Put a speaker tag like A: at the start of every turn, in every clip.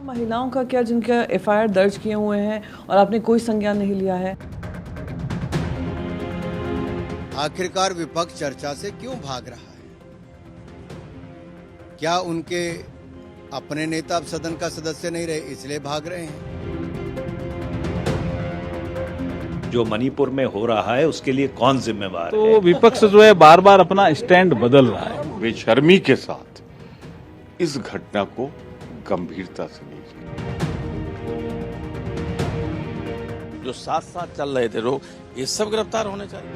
A: महिलाओं का क्या जिनका एफआईआर दर्ज किए हुए हैं और आपने कोई संज्ञान नहीं लिया है?
B: आखिरकार विपक्ष चर्चा से क्यों भाग रहा है? क्या उनके अपने नेता अब सदन का सदस्य नहीं रहे इसलिए भाग रहे हैं?
C: जो मणिपुर में हो रहा है उसके लिए कौन जिम्मेवार है?
D: तो विपक्ष जो है बार बार अपना स्टैंड बदल रहा है।
E: बेशर्मी के साथ इस घटना को गंभीरता से लीजिए।
F: जो साथ साथ चल रहे थे लोग, ये सब गिरफ्तार होने चाहिए।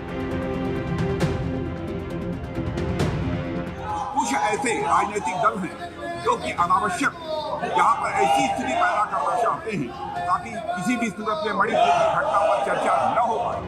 G: कुछ ऐसे राजनीतिक दल हैं जो कि अनावश्यक यहाँ पर ऐसी स्थिति पैदा करना चाहते हैं ताकि किसी भी सूरत में मणिपुर की घटना पर चर्चा न हो पाए।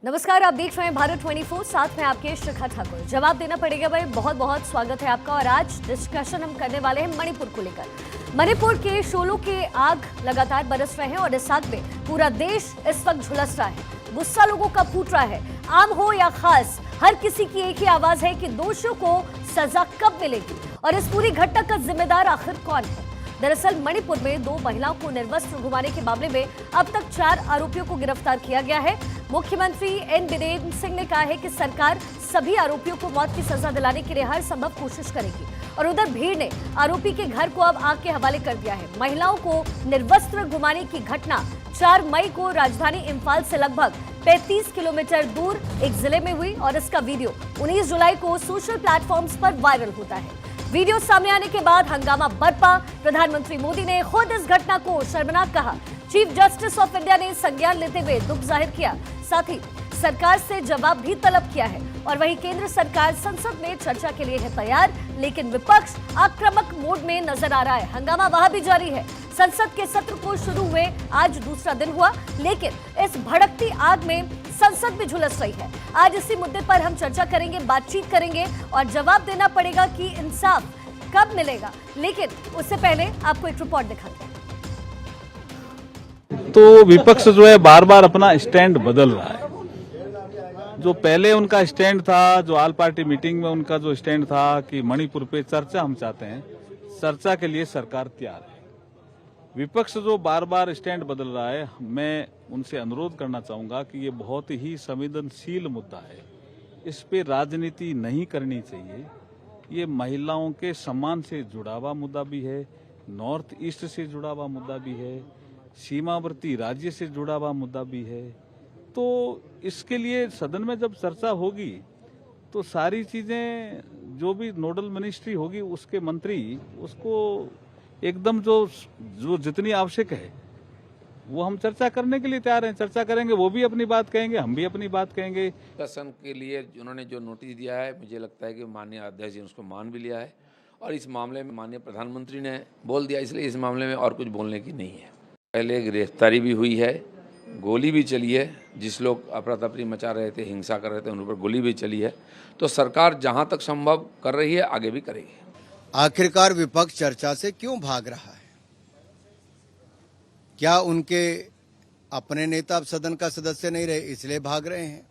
H: नमस्कार, आप देख रहे हैं भारत 24, साथ में आपके शिखा ठाकुर। जवाब देना पड़ेगा भाई, बहुत बहुत स्वागत है आपका। और आज डिस्कशन हम करने वाले हैं मणिपुर को लेकर। मणिपुर के शोलों के आग लगातार बरस रहे हैं और इस आग में पूरा देश इस वक्त झुलस रहा है। गुस्सा लोगों का फूट रहा है। आम हो या खास, हर किसी की एक ही आवाज है कि दोषियों को सजा कब मिलेगी और इस पूरी घटना का जिम्मेदार आखिर कौन है। दरअसल मणिपुर में 2 महिलाओं को निर्वस्त्र घुमाने के मामले में अब तक 4 आरोपियों को गिरफ्तार किया गया है। मुख्यमंत्री एन बीरेन्द्र सिंह ने कहा है कि सरकार सभी आरोपियों को मौत की सजा दिलाने के लिए हर संभव कोशिश करेगी। और उधर भीड़ ने आरोपी के घर को अब आग के हवाले कर दिया है। महिलाओं को निर्वस्त्र घुमाने की घटना 4 मई को राजधानी इम्फाल से लगभग 35 किलोमीटर दूर एक जिले में हुई और इसका वीडियो 19 जुलाई को सोशल प्लेटफॉर्म्स पर वायरल होता है। वीडियो सामने आने के बाद हंगामा बरपा। प्रधानमंत्री मोदी ने खुद इस घटना को शर्मनाक कहा। चीफ जस्टिस ऑफ इंडिया ने संज्ञान लेते हुए दुख जाहिर किया, साथ ही सरकार से जवाब भी तलब किया है। और वहीं केंद्र सरकार संसद में चर्चा के लिए है तैयार, लेकिन विपक्ष आक्रामक मोड में नजर आ रहा है। हंगामा वहां भी जारी है। संसद के सत्र को शुरू हुए आज दूसरा दिन हुआ, लेकिन इस भड़कती आग में संसद भी झुलस रही है। आज इसी मुद्दे पर हम चर्चा करेंगे, बातचीत करेंगे और जवाब देना पड़ेगा कि इंसाफ कब मिलेगा। लेकिन उससे पहले आपको एक रिपोर्ट दिखाते हैं।
D: तो विपक्ष जो है बार बार अपना स्टैंड बदल रहा है। जो पहले उनका स्टैंड था, जो ऑल पार्टी मीटिंग में उनका जो स्टैंड था कि मणिपुर पे चर्चा हम चाहते हैं, चर्चा के लिए सरकार तैयार है। विपक्ष जो बार बार स्टैंड बदल रहा है, मैं उनसे अनुरोध करना चाहूंगा कि ये बहुत ही संवेदनशील मुद्दा है। इस पे राजनीति नहीं करनी चाहिए। ये महिलाओं के सम्मान से जुड़ा हुआ मुद्दा भी है, नॉर्थ ईस्ट से जुड़ा हुआ मुद्दा भी है, सीमावर्ती राज्य से जुड़ा हुआ मुद्दा भी है। तो इसके लिए सदन में जब चर्चा होगी तो सारी चीजें, जो भी नोडल मिनिस्ट्री होगी उसके मंत्री उसको एकदम जो जितनी आवश्यक है वो हम चर्चा करने के लिए तैयार हैं। चर्चा करेंगे, वो भी अपनी बात कहेंगे, हम भी अपनी बात कहेंगे।
F: प्रशासन के लिए उन्होंने जो नोटिस दिया है, मुझे लगता है कि माननीय अध्यक्ष जी ने उसको मान भी लिया है और इस मामले में माननीय प्रधानमंत्री ने बोल दिया, इसलिए इस मामले में और कुछ बोलने की नहीं है। पहले गिरफ्तारी भी हुई है, गोली भी चली है। जिस लोग अफरा तफरी मचा रहे थे, हिंसा कर रहे थे, उन ऊपर गोली भी चली है। तो सरकार जहां तक संभव कर रही है, आगे भी करेगी।
B: आखिरकार विपक्ष चर्चा से क्यों भाग रहा है? क्या उनके अपने नेता अब सदन का सदस्य नहीं रहे इसलिए भाग रहे हैं?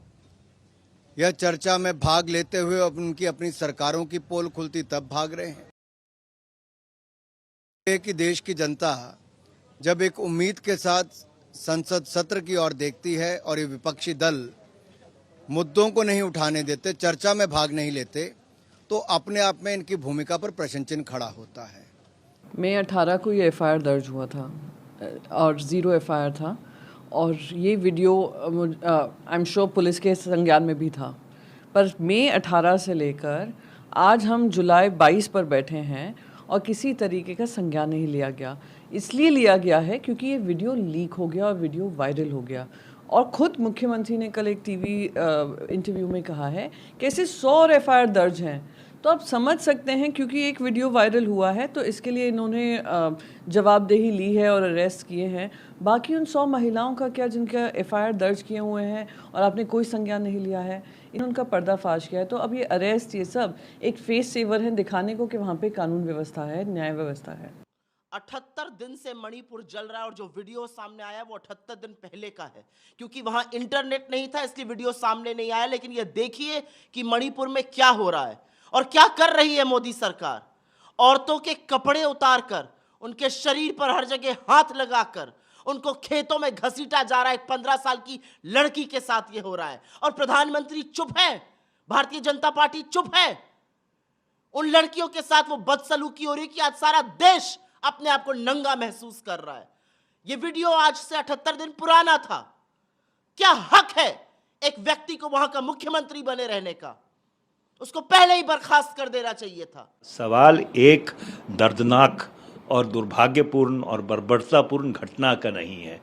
B: यह चर्चा में भाग लेते हुए अब उनकी अपनी सरकारों की पोल खुलती तब भाग रहे हैं कि देश की जनता जब एक उम्मीद के साथ संसद सत्र की ओर देखती है और ये विपक्षी दल मुद्दों को नहीं उठाने देते, चर्चा में भाग नहीं लेते, तो अपने आप में इनकी भूमिका पर प्रश्न चिन्ह खड़ा होता है।
A: मई 18 को ये एफआईआर दर्ज हुआ था और 0 एफआईआर था और ये video I am sure police के संज्ञान में भी था। पर मई 18 से लेकर आज हम जुलाई 22 पर बैठे हैं और किसी तरीके का संज्ञान नहीं लिया गया। इसलिए लिया गया है क्योंकि ये वीडियो लीक हो गया और वीडियो वायरल हो गया। और खुद मुख्यमंत्री ने कल एक टीवी इंटरव्यू में कहा है कि ऐसे 100 एफआईआर दर्ज हैं। तो आप समझ सकते हैं, क्योंकि एक वीडियो वायरल हुआ है तो इसके लिए इन्होंने जवाबदेही ली है और अरेस्ट किए हैं। बाकी उन 100 महिलाओं का क्या जिनका एफआईआर दर्ज किए हुए हैं और आपने कोई संज्ञान नहीं लिया है, इन्होंने उनका पर्दाफाश किया है। तो अब ये अरेस्ट, ये सब एक फेस सेवर है दिखाने को कि वहाँ पे कानून व्यवस्था है, न्याय व्यवस्था है।
I: 78 दिन से मणिपुर जल रहा है और जो वीडियो सामने आया वो 78 दिन पहले का है, क्योंकि वहां इंटरनेट नहीं था इसलिए वीडियो सामने नहीं आया। लेकिन ये देखिए कि मणिपुर में क्या हो रहा है और क्या कर रही है मोदी सरकार? औरतों के कपड़े उतारकर, उनके शरीर पर हर जगह हाथ लगाकर, उनको खेतों में घसीटा जा रहा है। एक 15 साल की लड़की के साथ ये हो रहा है और प्रधानमंत्री चुप है, भारतीय जनता पार्टी चुप है। उन लड़कियों के साथ वो बदसलूकी हो रही है कि आज सारा देश अपने आप को नंगा महसूस कर रहा है। ये वीडियो आज से 78 दिन पुराना था। क्या हक है एक व्यक्ति को वहां का मुख्यमंत्री बने रहने का? उसको पहले ही बर्खास्त कर देना चाहिए था।
C: सवाल एक दर्दनाक और दुर्भाग्यपूर्ण और बर्बरतापूर्ण घटना का नहीं है।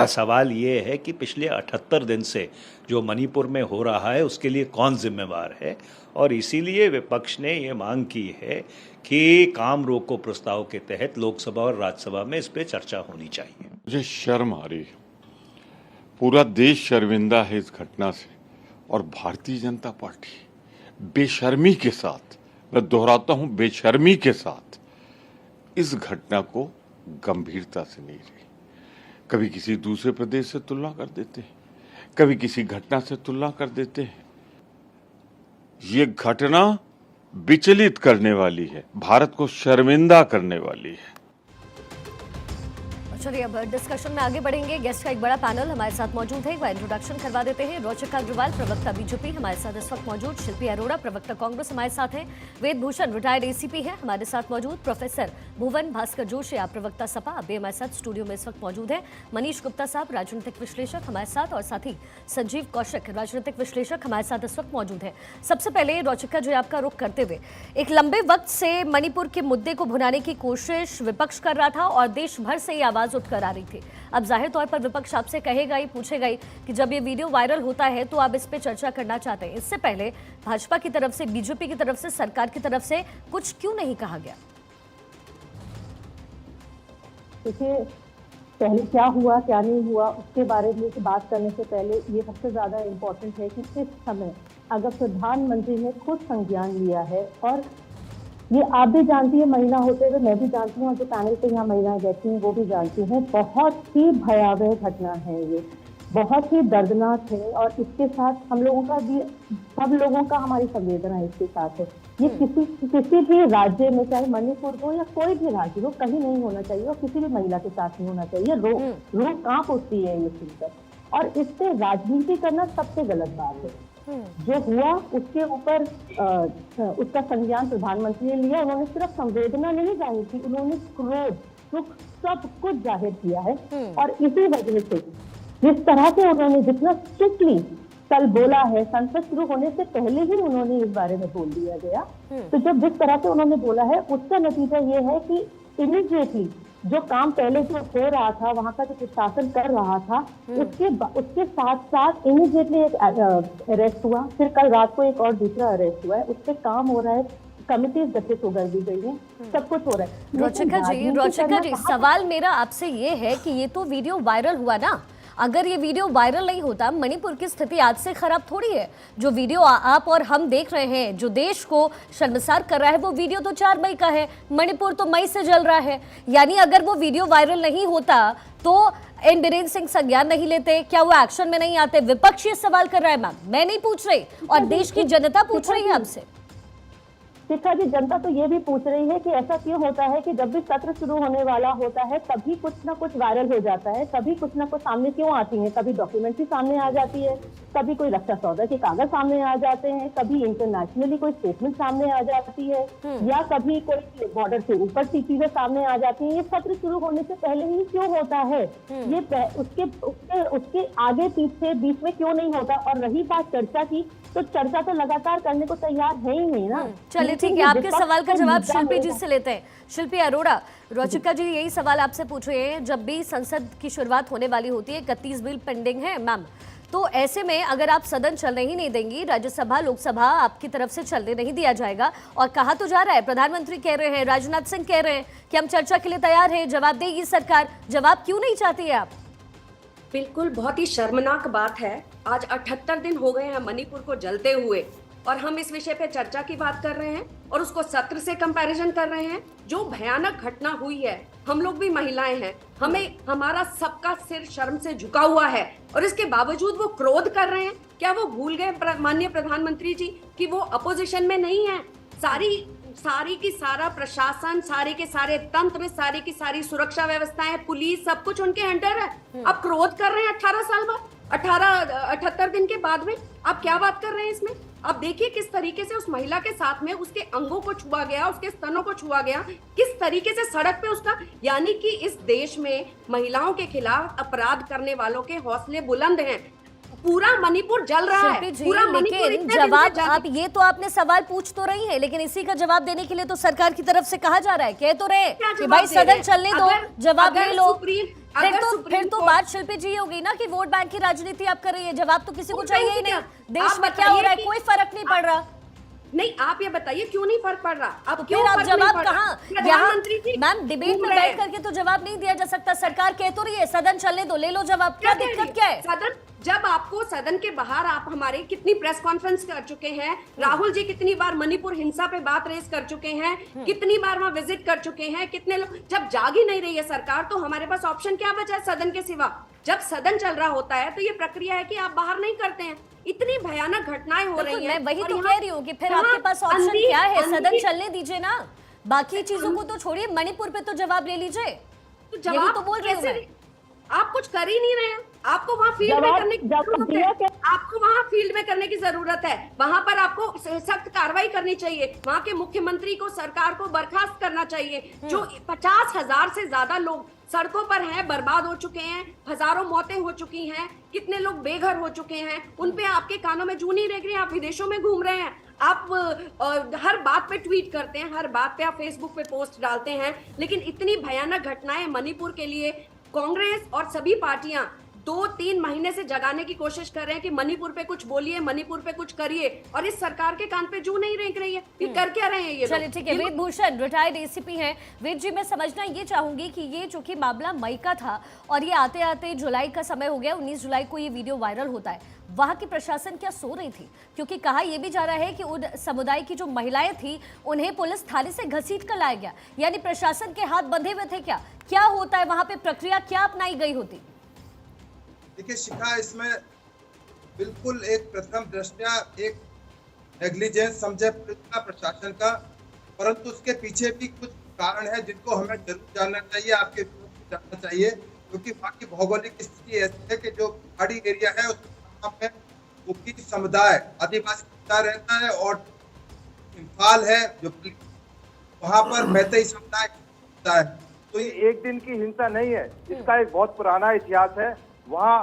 C: सवाल ये है कि पिछले 78 दिन से जो मणिपुर में हो रहा है उसके लिए कौन जिम्मेवार है, और इसीलिए विपक्ष ने ये मांग की है कि काम रोको प्रस्ताव के तहत लोकसभा और राज्यसभा में इस पे चर्चा होनी चाहिए।
E: मुझे शर्म आ रही है, पूरा देश शर्मिंदा है इस घटना से, और भारतीय जनता पार्टी बेशर्मी के साथ, मैं दोहराता हूं बेशर्मी के साथ, इस घटना को गंभीरता से नहीं रही। कभी किसी दूसरे प्रदेश से तुलना कर देते हैं, कभी किसी घटना से तुलना कर देते हैं। ये घटना विचलित करने वाली है, भारत को शर्मिंदा करने वाली है।
H: चलिए अब डिस्कशन में आगे बढ़ेंगे। गेस्ट का एक बड़ा पैनल हमारे साथ मौजूद है, एक बार इंट्रोडक्शन करवा देते हैं। रोचिका अग्रवाल, प्रवक्ता बीजेपी, हमारे साथ इस वक्त मौजूद। शिल्पी अरोड़ा, प्रवक्ता कांग्रेस, हमारे साथ हैं। वेद भूषण, रिटायर्ड एसीपी है, हमारे साथ मौजूद। प्रोफेसर भुवन भास्कर जोशी, आप प्रवक्ता सपा, आप भी हमारे साथ स्टूडियो में इस वक्त मौजूद है। मनीष गुप्ता साहब, राजनीतिक विश्लेषक, हमारे साथ, और साथ ही संजीव कौशिक, राजनीतिक विश्लेषक, हमारे साथ इस वक्त मौजूद है। सबसे पहले रोचिका जी, आपका रुख करते हुए, एक लंबे वक्त से मणिपुर के मुद्दे को भुनाने की कोशिश विपक्ष कर रहा था और देश भर से ये आवाज उठकर आ रही थी। अब जाहिर तौर पर विपक्ष आपसे कहेगा ही, पूछेगा ही कि जब ये वीडियो वायरल होता है तो आप इस पे चर्चा करना चाहते हैं। इससे पहले भाजपा की तरफ से, बीजेपी की तरफ से, सरकार की तरफ से कुछ क्यों नहीं कहा गया?
J: देखिए, पहले क्या हुआ क्या नहीं हुआ उसके बारे में बात करने से पहले ये सबसे ज़्यादा इम्पोर्टेंट है कि इस समय अगर प्रधानमंत्री ने खुद संज्ञान लिया है, और ये आप भी जानती है महिला होते हुए, मैं भी जानती हूँ, और जो पैनल पे यहाँ महिलाएं बैठी हैं वो भी जानती हैं, बहुत ही भयावह घटना है ये, बहुत ही दर्दनाक है। और इसके साथ हम लोगों का भी, सब लोगों का हमारी संवेदना इसके साथ है। ये किसी भी राज्य में, चाहे मणिपुर हो या कोई भी राज्य हो, कहीं नहीं होना चाहिए और किसी भी महिला के साथ नहीं होना चाहिए। रूह कांप उठती है ये सुनकर, और इससे राजनीति करना सबसे गलत बात है। जो हुआ उसके ऊपर उसका संज्ञान प्रधानमंत्री ने लिया। उन्होंने सिर्फ संवेदना नहीं जाहिर की, उन्होंने क्रोध, दुख, सब कुछ जाहिर किया है। और इसी वजह से जिस तरह से उन्होंने, जितना स्ट्रिक्टली कल बोला है, संसद शुरू होने से पहले ही उन्होंने इस बारे में बोल दिया गया, तो जब जिस तरह से उन्होंने बोला है उसका नतीजा ये है कि इमीडिएटली जो काम पहले जो हो रहा था, वहाँ का जो प्रशासन कर रहा था, उसके साथ साथ इमीडिएटली एक अरेस्ट हुआ। फिर कल रात को एक और दूसरा अरेस्ट हुआ है, उस पर काम हो रहा है, कमिटीज गठित हो दी गई है, सब कुछ हो रहा है।
H: रोचिका जी, सवाल मेरा आपसे ये है कि ये तो वीडियो वायरल हुआ ना, अगर ये वीडियो वायरल नहीं होता, मणिपुर की स्थिति आज से खराब थोड़ी है। जो वीडियो आप और हम देख रहे हैं, जो देश को शर्मसार कर रहा है, वो वीडियो तो 4 मई का है, मणिपुर तो मई से जल रहा है। यानी अगर वो वीडियो वायरल नहीं होता तो एन बीरेन सिंह संज्ञान नहीं लेते, क्या वो एक्शन में नहीं आते? विपक्ष ये सवाल कर रहा है मैम, मैं नहीं पूछ रही, और देश की जनता पूछ रही है आपसे।
J: शिखा जी, जनता तो ये भी पूछ रही है कि ऐसा क्यों होता है कि जब भी सत्र शुरू होने वाला होता है तभी कुछ ना कुछ वायरल हो जाता है, तभी कुछ ना कुछ सामने क्यों आती है? कभी डॉक्यूमेंट्री सामने आ जाती है, कभी कोई रक्षा सौदा के कागज सामने आ जाते हैं, कभी इंटरनेशनली कोई स्टेटमेंट सामने आ जाती है, या कभी कोई बॉर्डर से ऊपर की चीजें सामने आ जाती हैं। ये सत्र शुरू होने से पहले ही क्यों होता है? ये उसके आगे पीछे बीच में क्यों नहीं होता? और रही बात चर्चा की, तो चर्चा तो लगातार करने को तैयार है ही नहीं ना।
H: चलिए ठीक है, आपके सवाल का जवाब शिल्पी जी से लेते हैं। शिल्पी अरोड़ा, रोचिका जी यही सवाल आपसे पूछ रहे हैं, जब भी संसद की शुरुआत होने वाली होती है, 31 बिल पेंडिंग है मैम, तो ऐसे में अगर आप सदन चलने ही नहीं देंगी, राज्यसभा लोकसभा आपकी तरफ से चलने नहीं दिया जाएगा, और कहा तो जा रहा है, प्रधानमंत्री कह रहे हैं, राजनाथ सिंह कह रहे हैं कि हम चर्चा के लिए तैयार हैं, जवाब देगी सरकार, जवाब क्यों नहीं चाहती है आप?
K: बिल्कुल, बहुत ही शर्मनाक बात है। आज 78 दिन हो गए हैं मणिपुर को जलते हुए, और हम इस विषय पे चर्चा की बात कर रहे हैं और उसको सत्र से कंपैरिजन कर रहे हैं। जो भयानक घटना हुई है, हम लोग भी महिलाएं हैं, हमें हमारा सबका सिर शर्म से झुका हुआ है और इसके बावजूद वो क्रोध कर रहे हैं। क्या वो भूल गए माननीय प्रधानमंत्री जी कि वो अपोजिशन में नहीं है? सारी की सारा प्रशासन, सारे के सारे तंत्र, सारी की सारी सुरक्षा व्यवस्थाएं, पुलिस, सब कुछ उनके अंडर है। अब क्रोध कर रहे हैं 18 साल बाद, 78 दिन के बाद में आप क्या बात कर रहे हैं इसमें? अब देखिए किस तरीके से उस महिला के साथ में उसके अंगों को छुआ गया, उसके स्तनों को छुआ गया, किस तरीके से सड़क पे उसका, यानी कि इस देश में महिलाओं के खिलाफ अपराध करने वालों के हौसले बुलंद हैं। पूरा मणिपुर जल रहा है, पूरा मणिपुर।
H: लेकिन जवाब आप ये तो आपने सवाल पूछ तो रही है, लेकिन इसी का जवाब देने के लिए तो सरकार की तरफ से कहा जा रहा है, कह तो रहे कि भाई सदन चलने दो, जवाब ले लो। फिर तो बात शिल्पी जी होगी ना कि वोट बैंक की राजनीति आप कर रही है। जवाब तो किसी को चाहिए ही नहीं। देश में क्या हो रहा है कोई फर्क नहीं पड़ रहा।
K: नहीं, आप ये बताइए क्यों नहीं फर्क पड़ रहा?
H: अब क्यों आप जवाब कहाँ? यहाँ मैम डिबेट में बैठ करके तो जवाब नहीं दिया जा सकता। सरकार कह तो रही है सदन चलने दो, ले लो जवाब। क्या दिक्कत क्या है?
K: सदन, जब आपको सदन के बाहर आप हमारे कितनी प्रेस कॉन्फ्रेंस कर चुके हैं, राहुल जी कितनी बार मणिपुर हिंसा पे बात रेज कर चुके हैं, कितनी बार वहां विजिट कर चुके हैं, कितने लोग, जब जाग ही नहीं रही है सरकार तो हमारे पास ऑप्शन क्या बचा है सदन के सिवा? जब सदन चल रहा होता है तो ये प्रक्रिया है कि आप बाहर नहीं करते हैं। इतनी भयानक घटनाएं हो रही हैं।
H: मैं वही तो कह रही हूँ कि फिर आपके पास ऑप्शन क्या है? सदन चलने दीजिए ना, बाकी चीजों को तो छोड़िए, मणिपुर पे तो जवाब ले लीजिए।
K: तो जवाब
H: तो बोल रही हूँ मैं।
K: आप कुछ कर ही नहीं रहे हैं। आपको वहाँ फील्ड में करने की जरूरत है। आपको वहाँ फील्ड में करने की जरूरत है। वहाँ पर आपको सख्त कार्रवाई करनी चाहिए। वहाँ के मुख्यमंत्री को, सरकार को बर्खास्त करना चाहिए। जो 50,000 से ज्यादा लोग सड़कों पर हैं, बर्बाद हो चुके हैं, हजारों मौतें हो चुकी हैं, कितने लोग बेघर हो चुके हैं, उन पे आपके कानों में जू नहीं रेंग रही। आप विदेशों में घूम रहे हैं, आप हर बात पे ट्वीट करते हैं, हर बात पे आप फेसबुक पे पोस्ट डालते हैं, लेकिन इतनी भयानक घटनाएं मणिपुर के लिए कांग्रेस और सभी पार्टियां 2-3 महीने से जगाने की कोशिश कर रहे हैं कि मणिपुर पे कुछ बोलिए, मणिपुर पे कुछ करिए, और इस सरकार के कान पे जू नहीं रेंग रही है। ये कर क्या रहे हैं ये?
H: चलिए ठीक है, वेद भूषण रिटायर्ड एसीपी हैं। वेद जी, मैं समझना ये चाहूंगी कि ये जो कि मामला मई का था और ये आते आते जुलाई का समय हो गया, 19 जुलाई को ये वीडियो वायरल होता है, वहां की प्रशासन क्या सो रही थी? क्योंकि कहा यह भी जा रहा है कि उन समुदाय की जो महिलाएं थी उन्हें पुलिस थाने से घसीट कर लाया गया, यानी प्रशासन के हाथ बंधे हुए थे क्या? क्या होता है वहां पे, प्रक्रिया क्या अपनाई गई होती?
L: देखिए शिखा, इसमें बिल्कुल एक प्रथम दृष्टया एक नेग्लिजेंस समझे प्रशासन का, परंतु उसके पीछे भी कुछ कारण है जिनको हमें जरूर जानना चाहिए, आपके जानना चाहिए, क्योंकि वहाँ की भौगोलिक स्थिति ऐसी है कि जो पहाड़ी एरिया है उसमें कुकी समुदाय, आदिवासी समुदाय रहता है, और इम्फाल है जो वहाँ पर मैतेई समुदाय रहता है।
M: तो ये एक दिन की हिंसा नहीं है, इसका एक बहुत पुराना इतिहास है। वहाँ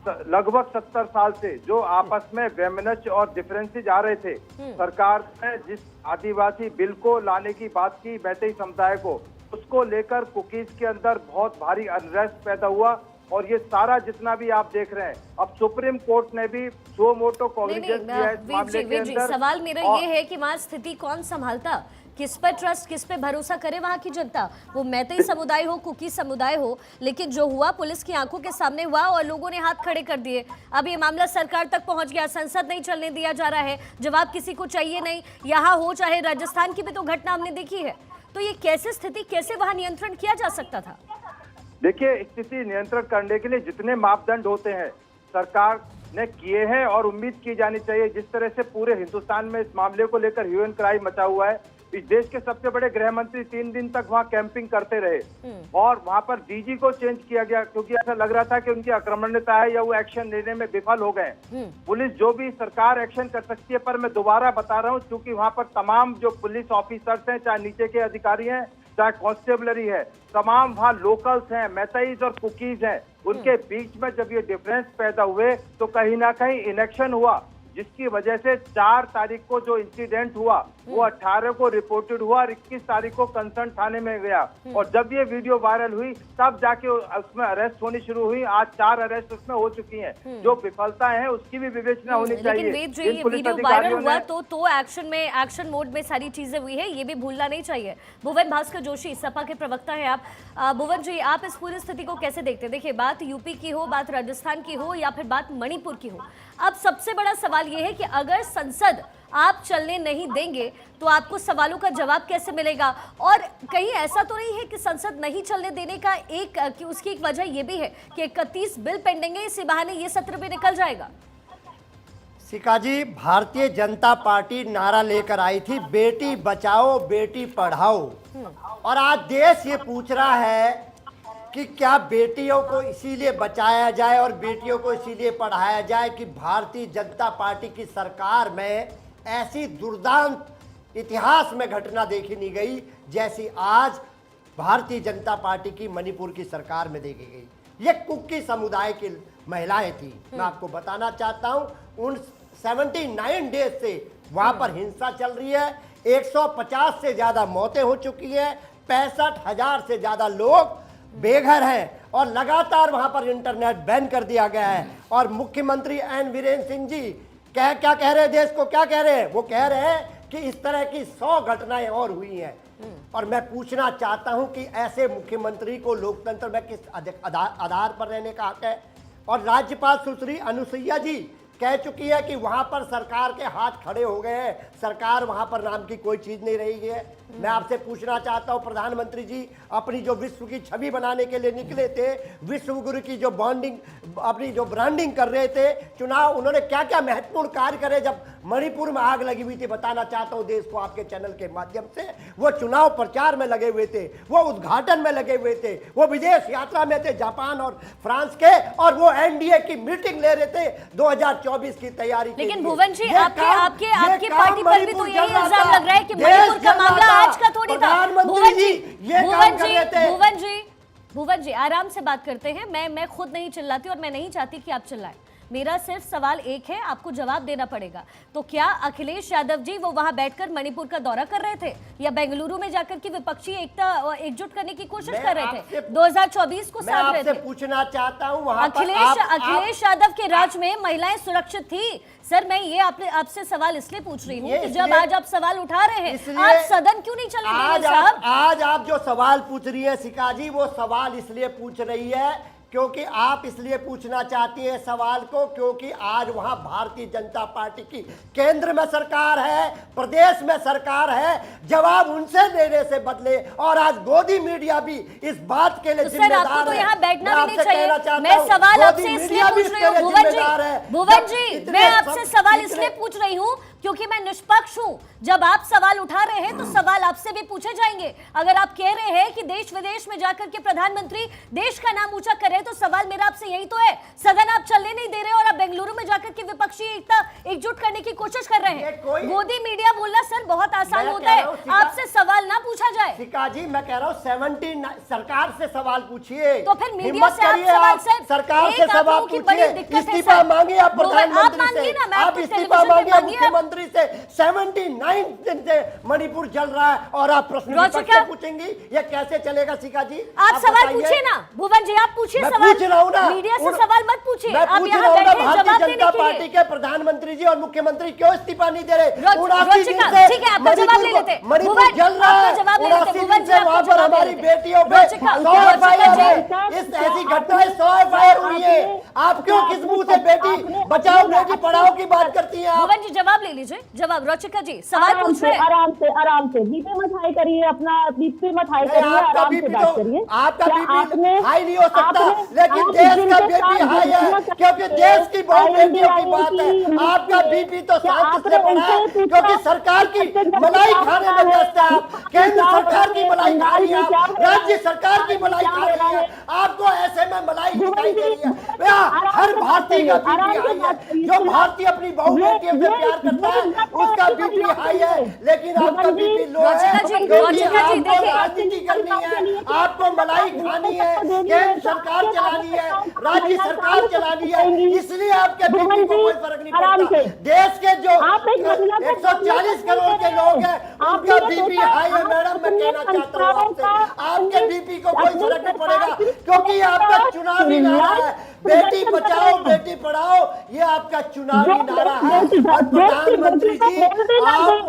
M: लगभग 70 साल से जो आपस में वैमनस्य और डिफरेंसेज आ रहे थे, सरकार ने जिस आदिवासी बिल को लाने की बात की मैतेई समुदाय को, उसको लेकर कुकीज के अंदर बहुत भारी अनरेस्ट पैदा हुआ, और ये सारा जितना भी आप देख रहे हैं, अब सुप्रीम कोर्ट ने भी सो मोटो कॉग्निजेंस किया है इस मामले के अंदर।
H: सवाल मेरा ये है कि वहाँ स्थिति कौन संभालता? किस पर ट्रस्ट, किस पे भरोसा करे वहां की जनता? वो मैतेई समुदाय हो, कुकी समुदाय हो, लेकिन जो हुआ पुलिस की आंखों के सामने हुआ और लोगों ने हाथ खड़े कर दिए। अब ये मामला सरकार तक पहुंच गया, संसद नहीं चलने दिया जा रहा है, जवाब किसी को चाहिए नहीं। यहाँ हो चाहे राजस्थान की भी तो घटना हमने देखी है, तो ये कैसे स्थिति, कैसे वहां नियंत्रण किया जा सकता था?
M: देखिए, स्थिति नियंत्रण करने के लिए जितने मापदंड होते हैं सरकार ने किए हैं, और उम्मीद की जानी चाहिए। जिस तरह से पूरे हिंदुस्तान में इस मामले को लेकर ह्यू एंड क्राई मचा हुआ है, इस देश के सबसे बड़े गृह मंत्री 3 दिन तक वहां कैंपिंग करते रहे, और वहां पर डीजी को चेंज किया गया क्योंकि ऐसा लग रहा था कि उनकी आक्रमणीयता है या वो एक्शन लेने में विफल हो गए। पुलिस जो भी सरकार एक्शन कर सकती है, पर मैं दोबारा बता रहा हूँ, क्योंकि वहां पर तमाम जो पुलिस ऑफिसर्स हैं, चाहे नीचे के अधिकारी हैं, चाहे कांस्टेबलरी है, तमाम वहाँ लोकल्स हैं, मैतेईज और कुकीज हैं, उनके बीच में जब ये डिफरेंस पैदा हुए तो कहीं ना कहीं इनेक्शन हुआ, जिसकी वजह से 4 तारीख को जो इंसिडेंट हुआ वो 18 को रिपोर्टेड हुआ और 21 तारीख को कंसर्न थाने में गया, और जब ये वीडियो वायरल हुई तब जाके उसमें अरेस्ट होनी शुरू हुई। आज 4 अरेस्ट उसमें हो चुकी हैं। जो विफलताएं हैं उसकी भी विवेचना होनी चाहिए।
H: लेकिन ये वीडियो वायरल हुआ तो एक्शन मोड में सारी चीजें हुई है, ये भी भूलना नहीं चाहिए। भुवन भास्कर जोशी, सपा के प्रवक्ता है आप। भुवन जी, आप इस पूरी स्थिति को कैसे देखते हैं? देखिए, बात यूपी की हो, बात राजस्थान की हो, या फिर बात मणिपुर की हो, अब सबसे बड़ा सवाल सवाल ये है कि अगर संसद आप चलने नहीं देंगे तो आपको सवालों का जवाब कैसे मिलेगा? और कहीं ऐसा तो नहीं है कि संसद नहीं चलने देने का कि उसकी एक वजह यह भी है कि 31 बिल पेंडिंग है, इसी बहाने ये सत्र भी निकल जाएगा?
N: शिखा जी, भारतीय जनता पार्टी नारा लेकर आई थी बेटी बचाओ बेटी पढ़ाओ, और आज देश ये पूछ रहा है कि क्या बेटियों को इसीलिए बचाया जाए और बेटियों को इसीलिए पढ़ाया जाए कि भारतीय जनता पार्टी की सरकार में ऐसी दुर्दांत इतिहास में घटना देखी नहीं गई जैसी आज भारतीय जनता पार्टी की मणिपुर की सरकार में देखी गई। ये कुकी समुदाय की महिलाएं थी। मैं आपको बताना चाहता हूं, उन 79 डेज से वहां पर हिंसा चल रही है, 150 से ज्यादा मौतें हो चुकी हैं, 65,000 से ज्यादा लोग बेघर हैं और लगातार वहां पर इंटरनेट बैन कर दिया गया है। और मुख्यमंत्री एन वीरेंद्र सिंह जी क्या कह रहे हैं, देश को क्या कह रहे हैं? वो कह रहे हैं कि इस तरह की 100 घटनाएं और हुई हैं। और मैं पूछना चाहता हूं कि ऐसे मुख्यमंत्री को लोकतंत्र में किस आधार पर रहने का हक है? और राज्यपाल सुश्री अनुसुईया जी कह चुकी है कि वहां पर सरकार के हाथ खड़े हो गए हैं, सरकार वहां पर नाम की कोई चीज नहीं रही है। मैं आपसे पूछना चाहता हूं प्रधानमंत्री जी, अपनी जो विश्व की छवि बनाने के लिए निकले थे, विश्व गुरु की जो बॉन्डिंग अपनी जो ब्रांडिंग कर रहे थे, चुनाव उन्होंने क्या क्या महत्वपूर्ण कार्य करे जब मणिपुर में आग लगी हुई थी? बताना चाहता हूं देश को आपके चैनल के माध्यम से, वो चुनाव प्रचार में लगे हुए थे, वो उद्घाटन में लगे हुए थे, वो विदेश यात्रा में थे जापान और फ्रांस के, और वो एनडीए की मीटिंग ले रहे थे 2024 की तैयारी।
H: लेकिन भुवन जी, आपके पार्टी पर भी तो यही इल्जाम लग रहा है कि मणिपुर का मामला आज का थोड़ी था। भुवन जी आराम से बात करते हैं। मैं खुद नहीं चिल्लाती और मैं नहीं चाहती कि आप चिल्लाएं। मेरा सिर्फ सवाल एक है, आपको जवाब देना पड़ेगा। तो क्या अखिलेश यादव जी वो वहां बैठकर मणिपुर का दौरा कर रहे थे या बेंगलुरु में जाकर के विपक्षी एकता एकजुट करने की कोशिश कर रहे थे? 2024 को साध रहे थे।
N: पूछना चाहता हूं वहां
H: अखिलेश यादव के राज में महिलाएं सुरक्षित थी? सर मैं ये आपसे सवाल इसलिए पूछ रही हूँ कि जब आज आप सवाल उठा रहे हैं, आज सदन क्यों नहीं चले साहब?
N: आज आप जो सवाल पूछ रही है शिखा जी, वो सवाल इसलिए पूछ रही है क्योंकि आप इसलिए पूछना चाहती है सवाल को क्योंकि आज वहां भारतीय जनता पार्टी की केंद्र में सरकार है, प्रदेश में सरकार है। जवाब उनसे देने से बदले और आज गोदी मीडिया भी इस बात के लिए जिम्मेदार है।
H: आपको तो यहाँ बैठना भी नहीं चाहिए। मैं सवाल आपसे इसलिए पूछ रही हूँ भुवन जी, मैं आपसे सवाल इसलिए पूछ रही हूँ क्योंकि मैं निष्पक्ष हूं। जब आप सवाल उठा रहे हैं तो सवाल आपसे भी पूछे जाएंगे। अगर आप कह रहे हैं कि देश विदेश में जाकर के प्रधानमंत्री देश का नाम ऊंचा कर रहे हैं तो सवाल मेरा आपसे यही तो है, सदन आप चलने नहीं दे रहे और आप बेंगलुरु में जाकर के विपक्षी एकता एकजुट करने की कोशिश कर रहे हैं। गोदी मीडिया बोलना सर बहुत आसान होता है, आपसे सवाल ना पूछा जाए।
N: शिखा जी मैं कह रहा हूँ 79 सरकार से सवाल पूछिए,
H: तो फिर मीडिया से आप सवाल सर
N: सरकार से सवाल पूछिए, इस्तीफा मांगिए आप प्रधानमंत्री से, आप इस्तीफा मांगिए मुख्यमंत्री से। 79 दिन से मणिपुर चल रहा है और आप प्रश्न विपक्ष पूछेंगी, ये कैसे चलेगा? शिखा जी
H: आप सवाल पूछिए ना। भुवन जी आप पूछिए सवाल।
N: पूछ रहा हूं ना,
H: मीडिया से सवाल मत पूछिए।
N: मैं पूछ रहा हूं ना भारतीय जनता पार्टी के प्रधानमंत्री जी और मुख्यमंत्री क्यों इस्तीफा नहीं दे रहे? 79 दिन से
H: ठीक है, आपका जवाब ले लेते।
N: मणिपुर जल रहा है, 79 दिन से वहां पर हमारी बेटियों पे 100 एफआईआर है, इस ऐसी घटनाएं 100 एफआईआर हुई है। आप क्यों किस मुंह से बेटी बचाओ बेटी पढ़ाओ की बात करती हैं?
H: भुवन जी जवाब ले लीजिए। जवाब रोचिका जी सवाल पूछ रहे हैं।
J: आराम से बीपी मत हाई करिए, अपना बीपी मत हाई करिए, आराम से बात करिए।
N: आपका बीपी हाई नहीं हो सकता, लेकिन देश का बीपी हाई है क्योंकि देश की बहुत बेटियों की बात है। आपका बीपी तो शांति से बढ़ा है क्योंकि सरकार की मलाई खाने में व्यस्त है आप। केंद्र सरकार की मलाई खा रही है आप, राज्य सरकार की मलाई खा रही है, आपको ऐसे में मलाई दिखाई दे रही है। हर भारतीय का बीपी हाई है, जो भारतीय अपनी बहु बेटियों से प्यार करता है उसका बीपी हाई है, लेकिन आपका बीपी लो है क्योंकि आपको राजनीति करनी है, आपको मलाई खानी है, केंद्र सरकार चलानी है, राज्य सरकार चलानी है, इसलिए आपके बीपी को कोई फर्क नहीं पड़ता। देश के जो 140 करोड़ के लोग हैं उनका बीपी हाई है। मैडम मैं कहना चाहता हूँ आपसे, आपके बीपी को कोई फर्क नहीं पड़ेगा क्योंकि आपका चुनावी नारा है बेटी बचाओ बेटी पढ़ाओ ये आपका चुनावी नारा है। और प्रधानमंत्री जी आप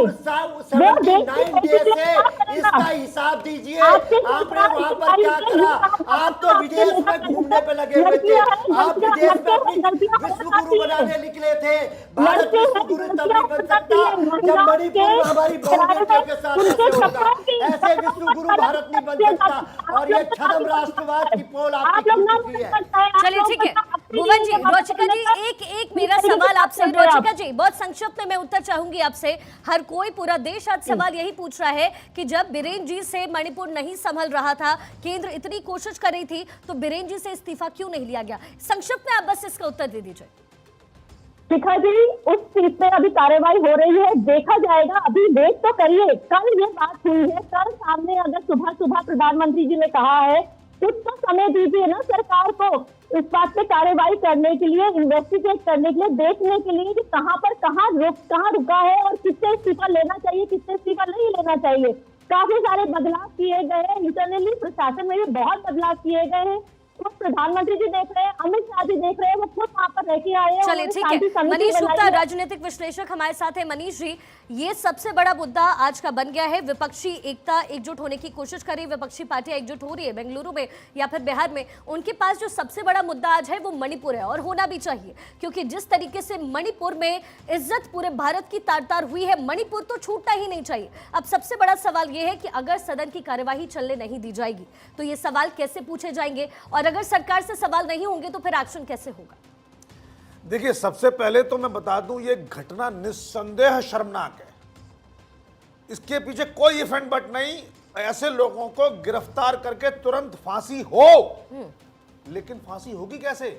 N: 79 डेज से इसका हिसाब दीजिए, आपने वहां पर क्या करा? आप तो विदेश में घूमने पे लगे हुए थे, आप विदेश में अपनी विश्व गुरु बनाने निकले थे। भारत विश्व गुरु तब नहीं बन सकता जब मणिपुर में हमारी बहू बेटियों के साथ ऐसे होगा। ऐसे विश्व गुरु भारत नहीं बन सकता। और ये छद्म राष्ट्रवाद की पोल आपकी खुल चुकी है।
H: चलिए ठीक है भुवन जी, रोचिका जी, एक मेरा सवाल आपसे, रोचिका जी बहुत संक्षिप्त में मैं उत्तर चाहूंगी आपसे। हर कोई, पूरा देश आज सवाल यही पूछ रहा है कि जब बीरेन जी से मणिपुर नहीं संभल रहा था, केंद्र इतनी कोशिश कर रही थी, तो बीरेन जी से इस्तीफा क्यों नहीं लिया गया? संक्षिप्त में आप बस इसका उत्तर दे दीजिए।
J: शिखा जी, उस चीज पे अभी कार्रवाई हो रही है, देखा जाएगा। अभी वेट तो करिए, कल ये बात हुई है, कल सामने अगर सुबह सुबह प्रधानमंत्री जी ने कहा है, कुछ तो समय दीजिए ना सरकार को इस बात पे कार्रवाई करने के लिए, इन्वेस्टिगेट करने के लिए, देखने के लिए कि कहाँ रुका है और किससे इस्तीफा लेना चाहिए, किससे इस्तीफा नहीं लेना चाहिए। काफी सारे बदलाव किए गए हैं इंटरनली, प्रशासन में भी बहुत बदलाव किए गए हैं। तो प्रधानमंत्री जी देख रहे हैं, अमित शाह जी देख रहे हैं, वो खुद वहां पर रह के आए हैं।
H: चलिए ठीक है, मनीष गुप्ता राजनीतिक विश्लेषक हमारे साथ है। मनीष जी, ये सबसे बड़ा मुद्दा आज का बन गया है। विपक्षी एकता एकजुट होने की कोशिश कर रही है, विपक्षी पार्टियां एकजुट हो रही है बेंगलुरु में या फिर बिहार में। उनके पास जो सबसे बड़ा मुद्दा आज है वो मणिपुर है, और होना भी चाहिए, क्योंकि जिस तरीके से मणिपुर में इज्जत पूरे भारत की तार तार हुई है, मणिपुर तो छूटना ही नहीं चाहिए। अब सबसे बड़ा सवाल ये है कि अगर सदन की कार्यवाही चलने नहीं दी जाएगी तो ये सवाल कैसे पूछे जाएंगे, और अगर सरकार से सवाल नहीं होंगे तो फिर एक्शन कैसे होगा?
O: देखिए, सबसे पहले तो मैं बता दूं, ये घटना निस्संदेह शर्मनाक है। इसके पीछे कोई इफ एंड बट नहीं। ऐसे लोगों को गिरफ्तार करके तुरंत फांसी हो, लेकिन फांसी होगी कैसे?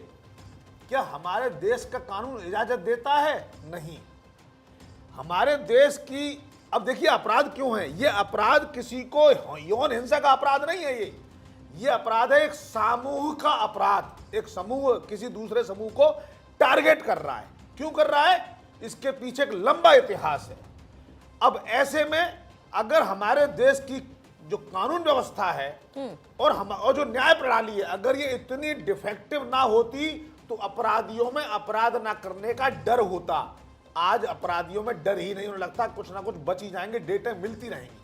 O: क्या हमारे देश का कानून इजाजत देता है? नहीं। हमारे देश की, अब देखिए अपराध क्यों है ये? अपराध किसी को यौन हिंसा का अपराध नहीं है, ये अपराध है एक समूह का अपराध। एक समूह किसी दूसरे समूह को टारगेट कर रहा है। क्यों कर रहा है? इसके पीछे एक लंबा इतिहास है। अब ऐसे में अगर हमारे देश की जो कानून व्यवस्था है और जो न्याय प्रणाली है, अगर ये इतनी डिफेक्टिव ना होती तो अपराधियों में अपराध ना करने का डर होता। आज अपराधियों में डर ही नहीं होने लगता, कुछ ना कुछ बच ही जाएंगे, डेटा मिलती रहेंगी।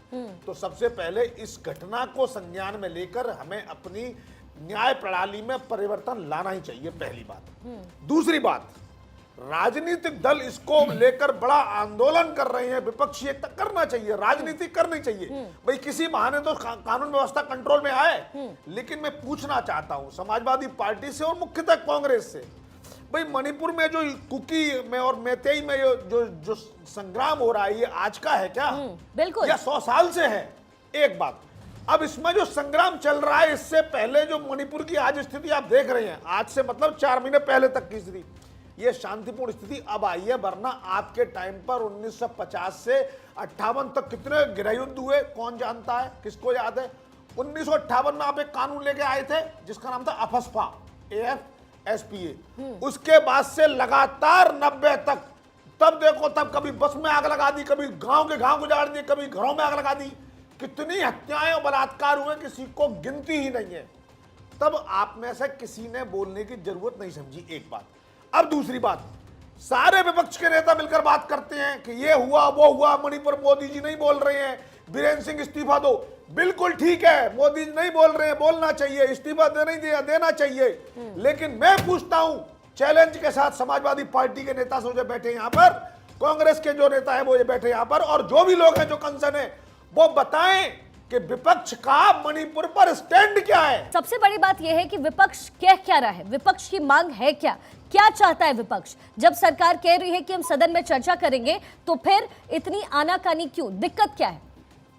O: तो सबसे पहले इस घटना को संज्ञान में लेकर हमें अपनी न्याय प्रणाली में परिवर्तन लाना ही चाहिए, पहली बात। दूसरी बात, राजनीतिक दल इसको लेकर बड़ा आंदोलन कर रहे हैं, विपक्षी एकता करना चाहिए, राजनीति करनी चाहिए। भाई किसी बहाने तो कानून व्यवस्था कंट्रोल में आए। लेकिन मैं पूछना चाहता हूं समाजवादी पार्टी से और मुख्यतः कांग्रेस से, भाई मणिपुर में जो कुकी में और मेतेई में जो संग्राम हो रहा है, ये आज का है क्या?
H: बिल्कुल,
O: या 100 साल से है? एक बात। अब इसमें जो संग्राम चल रहा है, इससे पहले जो मणिपुर की आज स्थिति आप देख रहे हैं, आज से मतलब 4 महीने पहले तक की स्थिति, ये शांतिपूर्ण स्थिति अब आई है। वरना आपके टाइम पर 1950 से 58 तक कितने गृहयुद्ध हुए, कौन जानता है, किसको याद है? 1958 में आप एक कानून लेके आए थे जिसका नाम था अफस्पा, AFSPA। उसके बाद से लगातार 90 तक, तब देखो तब कभी बस में आग लगा दी, कभी गांव के गांव गुजार दिए, कभी घरों में आग लगा दी, कितनी हत्याएं और बलात्कार हुए, किसी को गिनती ही नहीं है। तब आप में से किसी ने बोलने की जरूरत नहीं समझी, एक बात। अब दूसरी बात, सारे विपक्ष के नेता मिलकर बात करते हैं कि ये हुआ वो हुआ, मणिपुर मोदी जी नहीं बोल रहे हैं, बीरेन सिंह इस्तीफा दो। बिल्कुल ठीक है, मोदी जी नहीं बोल रहे हैं, बोलना चाहिए, इस्तीफा देना चाहिए। लेकिन मैं पूछता हूं चैलेंज के साथ, समाजवादी पार्टी के नेता जो बैठे यहां पर, कांग्रेस के जो नेता है वो ये बैठे यहां पर, और जो भी लोग हैं जो कंसर्न है, वो बताएं कि विपक्ष का मणिपुर पर स्टैंड क्या है।
H: सबसे बड़ी बात यह है कि विपक्ष कह क्या रहा है, विपक्ष की मांग है क्या चाहता है विपक्ष? जब सरकार कह रही है कि हम सदन में चर्चा करेंगे, तो फिर इतनी आनाकानी क्यों? दिक्कत क्या है?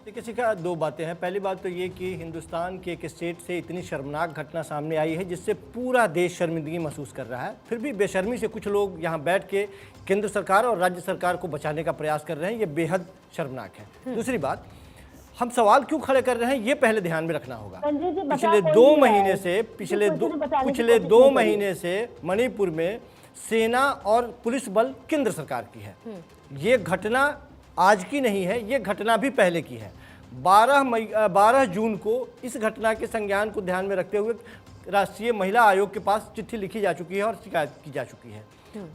P: किसी का दो बातें हैं। पहली बात तो ये कि हिंदुस्तान के एक स्टेट से इतनी शर्मनाक घटना सामने आई है जिससे पूरा देश शर्मिंदगी महसूस कर रहा है। फिर भी बेशर्मी से कुछ लोग यहाँ बैठ के केंद्र सरकार और राज्य सरकार को बचाने का प्रयास कर रहे हैं, ये बेहद शर्मनाक है। दूसरी बात, हम सवाल क्यों खड़े कर रहे हैं ये पहले ध्यान में रखना होगा। पिछले 2 महीने से मणिपुर में सेना और पुलिस बल केंद्र सरकार की है। ये घटना आज की नहीं है, ये घटना भी पहले की है। 12 जून को इस घटना के संज्ञान को ध्यान में रखते हुए राष्ट्रीय महिला आयोग के पास चिट्ठी लिखी जा चुकी है और शिकायत की जा चुकी है।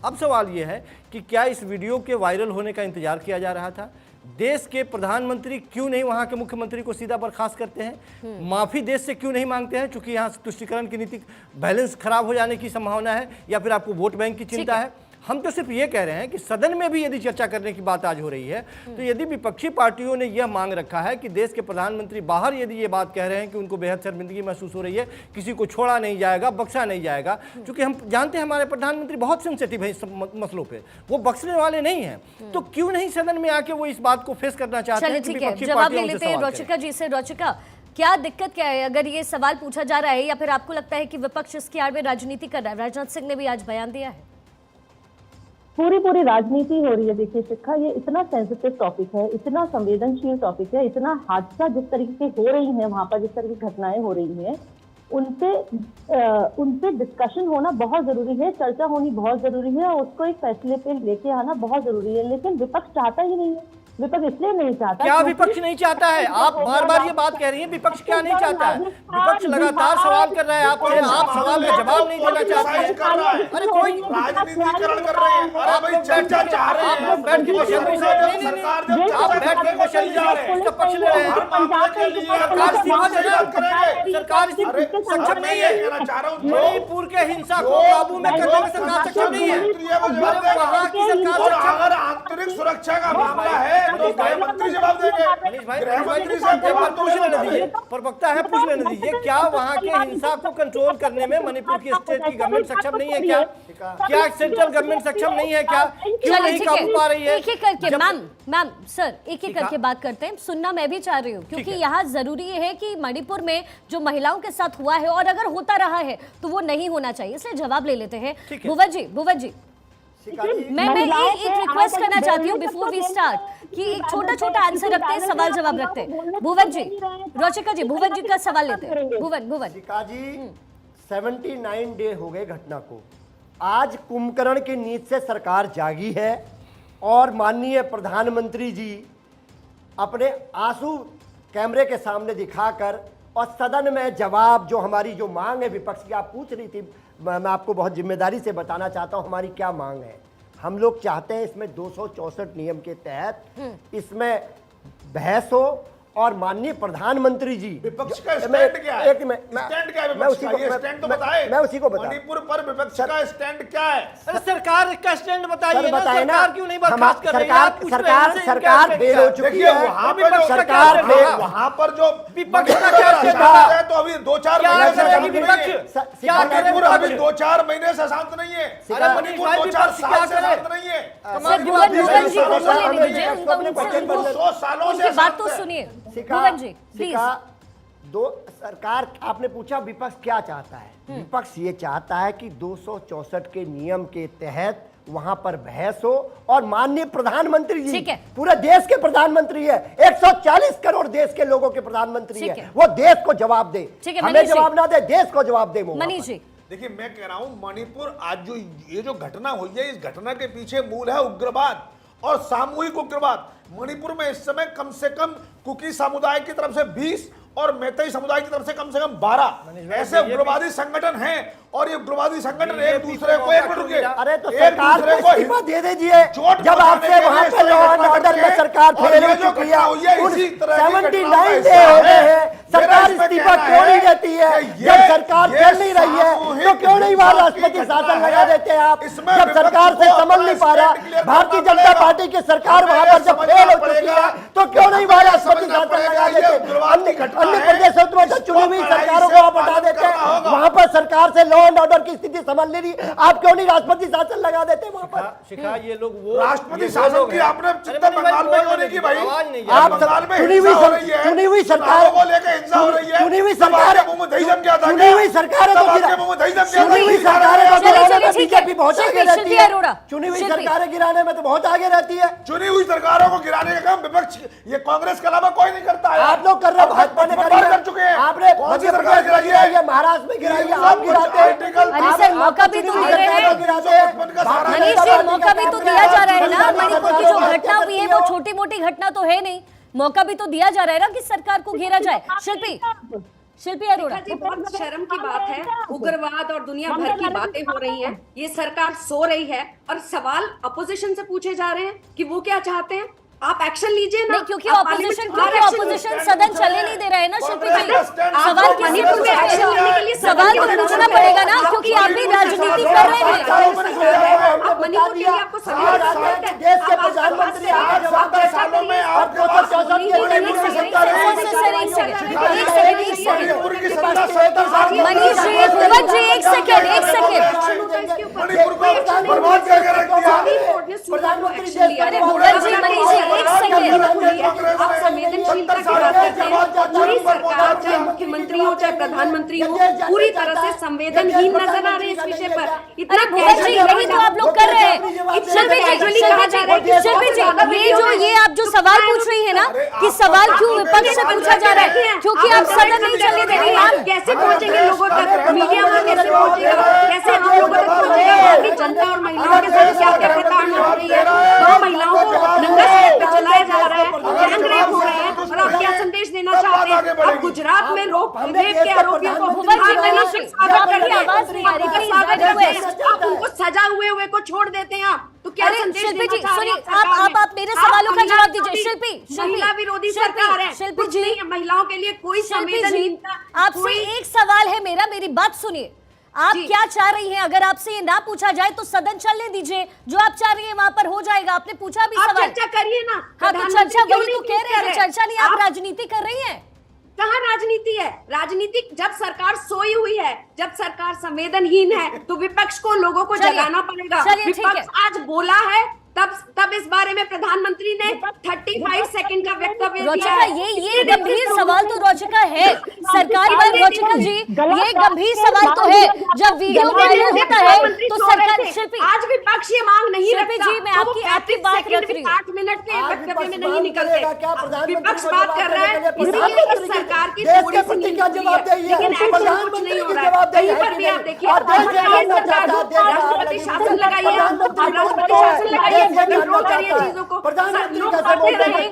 P: अब सवाल यह है कि क्या इस वीडियो के वायरल होने का इंतजार किया जा रहा था? देश के प्रधानमंत्री क्यों नहीं वहां के मुख्यमंत्री को सीधा बर्खास्त करते हैं? माफी देश से क्यों नहीं मांगते हैं? चूंकि यहाँ तुष्टीकरण की नीति बैलेंस खराब हो जाने की संभावना है, या फिर आपको वोट बैंक की चिंता है? हम तो सिर्फ ये कह रहे हैं कि सदन में भी यदि चर्चा करने की बात आज हो रही है, तो यदि विपक्षी पार्टियों ने यह मांग रखा है कि देश के प्रधानमंत्री बाहर यदि ये बात कह रहे हैं कि उनको बेहद शर्मिंदगी महसूस हो रही है, किसी को छोड़ा नहीं जाएगा, बख्शा नहीं जाएगा, क्योंकि हम जानते हैं हमारे प्रधानमंत्री बहुत सेंसिटिव है इस मसलों पे, वो बख्शने वाले नहीं हैं, तो क्यों नहीं सदन में आके वो इस बात को फेस करना चाहते हैं?
H: ठीक है, जवाब ले लेते हैं रोचिका जी से। रोचिका, क्या दिक्कत क्या है अगर ये सवाल पूछा जा रहा है, या फिर आपको लगता है कि विपक्ष इसकी आड़ में राजनीति कर रहा है? राजनाथ सिंह ने भी आज बयान दिया है।
J: पूरी राजनीति हो रही है। देखिए शिखा, ये इतना सेंसिटिव टॉपिक है, इतना संवेदनशील टॉपिक है, इतना हादसा जिस तरीके से हो रही है वहां पर, जिस तरह की घटनाएं हो रही हैं, उनसे डिस्कशन होना बहुत जरूरी है, चर्चा होनी बहुत जरूरी है, और उसको एक फैसले पे लेके आना बहुत जरूरी है। लेकिन विपक्ष चाहता ही नहीं है। विपक्ष इसलिए नहीं चाहता।
P: क्या विपक्ष नहीं चाहता है? आप बार बार ये बात कह रही हैं, विपक्ष क्या नहीं चाहता है? विपक्ष लगातार सवाल कर रहा है आपसे, आप सवाल का जवाब नहीं देना चाहते हैं। अरे कोई
O: राजनीतिकरण कर रहे हैं, अरे भाई चर्चा चाह रहे हैं,
P: आप बैठ के क्वेश्चन पूछ रहे हैं, आप बैठ के क्वेश्चन जा रहे हैं, इसका पक्ष ले रहे हैं। सरकार इस्तीफा देना, सरकार सक्षम नहीं है। मणिपुर के हिंसा को काबू में करने में सरकार सक्षम नहीं है। वहाँ की सरकार,
O: अगर आंतरिक सुरक्षा का मामला है तो गृह मंत्री जवाब देंगे। गृह मंत्री से
P: पूछ लेने दीजिए, प्रवक्ता है, पूछ लेने दीजिए, क्या वहाँ के हिंसा को कंट्रोल करने में मणिपुर की स्टेट की गवर्नमेंट सक्षम नहीं है? क्या सेंट्रल गवर्नमेंट सक्षम नहीं है? क्या क्यों नहीं काबू पा रही है?
H: एक एक करके मैम सर, एक एक करके बात करते हैं। सुनना मैं भी चाह रही हूँ, क्योंकि यहाँ जरूरी है कि मणिपुर में जो महिलाओं के साथ हुआ है, और अगर होता रहा है तो वो नहीं होना चाहिए, इसलिए जवाब ले लेते हैं। भुवन जी मैं एक रिक्वेस्ट करना चाहती हूँ बिफोर वी स्टार्ट, कि एक छोटा आंसर रखते हैं, सवाल जवाब रखते हैं। भुवन जी, रोचिका जी, भुवन जी का सवाल लेते हैं। भुवन
N: जी, 79 डे हो गए घटना को। आज कुंभकर्ण की नींद से सरकार जागी है, और माननीय प्रधानमंत्री जी अपने आंसू कैमरे के सामने दिखाकर और सदन में जवाब, जो हमारी जो मांग है विपक्ष की, आप पूछ रही थी, मैं आपको बहुत जिम्मेदारी से बताना चाहता हूं हमारी क्या मांग है। हम लोग चाहते हैं इसमें 264 नियम के तहत इसमें बहस हो, और माननीय प्रधानमंत्री जी,
O: विपक्ष का स्टैंड क्या है? स्टैंड क्या है विपक्ष का? ये स्टैंड तो बताए।
N: मैं उसी को बता,
O: मणिपुर पर विपक्ष का स्टैंड क्या है?
P: अरे सरकार का स्टैंड बताइए ना, सरकार क्यों नहीं बर्खास्त कर रही है?
N: सरकार फेल हो चुकी है।
O: सरकार वहां पर जो
P: विपक्ष का क्या स्टैंड है?
O: तो अभी 2-4 महीने से मणिपुर अभी 2-4 महीने से शांत नहीं है। मणिपुर 2-4 साल से शांत नहीं है। 100 सालों से
H: बात तो सुनिए।
N: सरकार, आपने पूछा विपक्ष क्या चाहता है? विपक्ष ये चाहता है कि 264 के नियम के तहत वहां पर बहस हो, और माननीय प्रधानमंत्री जी, पूरे देश के प्रधानमंत्री है, 140 करोड़ देश के लोगों के प्रधानमंत्री है, वो देश को जवाब दे, हमें जवाब ना दे, देश को जवाब दे।
H: मनीष जी,
O: देखिए मैं कह रहा हूं, मणिपुर आज जो ये जो घटना हुई है, इस घटना के पीछे मूल है उग्रवाद और सामूहिक उग्रवाद। मणिपुर में इस समय कम से कम कुकी समुदाय की तरफ से 20 और मैतेई समुदाय की तरफ से कम 12 ऐसे उग्रवादी संगठन हैं, और ये उग्रवादी संगठन एक दूसरे को
N: अरे तो सरकार को इस्तीफा दे दीजिए। जब आपसे वहां पे लॉ एंड ऑर्डर में सरकार फेल हो चुकी है, 79 डे हो गए हैं, सरकार इस्तीफा क्यों नहीं देती है? जब सरकार चल नहीं रही है तो क्यों नहीं वहां राष्ट्रपति शासन लगा देते हैं आप? जब सरकार से समझ नहीं पा रहा, भारतीय जनता पार्टी की सरकार वहां पर जब फेल हो चुकी है, तो क्यों नहीं वहां राष्ट्रपति शासन लगा देते? अन्य प्रदेशों में तो चुनी हुई सरकारों को आप हटा देते हैं, वहां पर सरकार से लॉ एंड ऑर्डर की स्थिति समझ ले रही, आप क्यों नहीं राष्ट्रपति शासन लगा देते वहां पर?
P: शिखा, ये लोग वो
O: राष्ट्रपति शासन की आपने चिंता बंगाल में क्यों नहीं की भाई?
N: आप चुनी हुई सरकार को लेकर
O: हिंसा हो रही है,
N: चुनी हुई सरकार
O: मुंह में दही जम गया था,
N: चुनी हुई सरकारें तो बीजेपी बहुत आगे रहती है, चुनी हुई सरकारें गिराने में तो बहुत आगे रहती है।
O: चुनी हुई सरकारों को गिराने का काम विपक्ष, ये कांग्रेस के अलावा कोई नहीं करता है।
N: आप लोग कर रहे, भाजपा ने
O: कर चुके हैं।
N: आपने
O: मध्य प्रदेश गिराई है,
N: महाराष्ट्र में गिराई है, आप गिराते हैं।
H: अरे सर, मौका भी तो दे रहे हैं मनीष जी, मौका भी तो दिया जा रहा है ना। मणिपुर की जो घटना हुई है वो छोटी मोटी घटना तो है नहीं, मौका भी तो दिया जा रहा है ना कि सरकार को घेरा जाए। शिल्पी शिल्पी अरोड़ा।
K: जी बहुत शर्म की बात है, उग्रवाद और दुनिया भर की बातें हो रही हैं, ये सरकार सो रही है और सवाल अपोजिशन से पूछे जा रहे हैं कि वो क्या चाहते हैं। आप एक्शन लीजिए ना,
H: क्योंकि ऑपोजिशन सदन चले नहीं दे रहे हैं ना शिल्पी जी। सवाल
K: मणिपुर में एक्शन लेने के लिए
H: सवाल तो पूछना पड़ेगा ना, क्योंकि आप भी राजनीति कर रहे हैं।
K: आप मणिपुर के लिए आपको
N: देश के प्रधानमंत्री
H: मनीष जी, भुवन जी, एक सेकेंड अरे भुवन जी, मनीष जी, एक सेकेंड।
K: आप संवेदनशीलता की बात करते हैं, पूरी सरकार चाहे मुख्यमंत्री हो चाहे प्रधानमंत्री हो पूरी तरह से संवेदनहीन नजर आ रहे हैं इस विषय पर।
H: अरे भुवन जी, यही तो आप लोग कर रहे हैं। ये आप जो सवाल पूछ रही है ना कि सवाल क्यों विपक्ष से पूछा जा रहा है, क्योंकि आप सदन नहीं चलने दे रही हैं।
K: कैसे पहुंचेंगे लोगों तक, मीडिया में कैसे पहुंचेगा, कैसे हम लोगों तक पहुंचेगा कि जनता और महिलाओं के साथ क्या क्या प्रताड़ना हो रही है, दो महिलाओं को नंगा सड़क पे चलाया जा रहा है, गैंग रेप हो रहे हैं, और आप क्या संदेश देना चाहते हैं। आप गुजरात में रेप के आरोपियों को बिहार में
H: आवाज नहीं आ रही,
K: आप उनको सजा हुए को छोड़ देते हैं आप, तो क्या संदेश
H: शिल्पी जी
K: देना चाह रहे हैं
H: सुनिए, आप मेरे सवालों का जवाब दीजिए। शिल्पी
K: महिला विरोधी सरकार है,
H: शिल्पी जी,
K: महिलाओं के लिए कोई संवेदनहीनता।
H: आपसे एक सवाल है मेरा, मेरी बात सुनिए। आप क्या चाह रही हैं? अगर आपसे ये ना पूछा जाए तो सदन चलने दीजिए, जो आप चाह रही हैं वहां पर हो जाएगा। आपने पूछा भी सवाल,
K: चर्चा करिए ना।
H: हाँ तो चर्चा वही तो कह रहे हैं, चर्चा नहीं, आप राजनीति कर रही हैं।
K: कहाँ राजनीति है? राजनीति जब सरकार सोई हुई है, जब सरकार संवेदनहीन है, तो विपक्ष को लोगों को जगाना पड़ेगा। विपक्ष आज बोला है, तब इस बारे में प्रधानमंत्री ने 35 सेकंड का वक्तव्य दिया है।
H: ये गंभीर सवाल तो रोचिका है, सरकार पर रोचिका जी, ये गंभीर सवाल तो है। जब वीडियो वायरल होता है तो सरकार, शिल्पी
K: आज विपक्ष ये मांग नहीं रखता।
H: जी, मैं आपकी बात रख रही हूँ।
K: 8 मिनट के वक्तव्य में नहीं निकलते। विपक्ष बात कर रहा है, इसलिए इस सरकार की थोड़ी सी नींद खुली है, लेकिन एक्शन कुछ नहीं हो रहा है। कहीं पर भी आप देखिए, राष्ट्रपति शासन लगाइए, राष्ट्रपति शासन लगाइए, कंट्रोल करिए चीजों को। लोग आते रहे,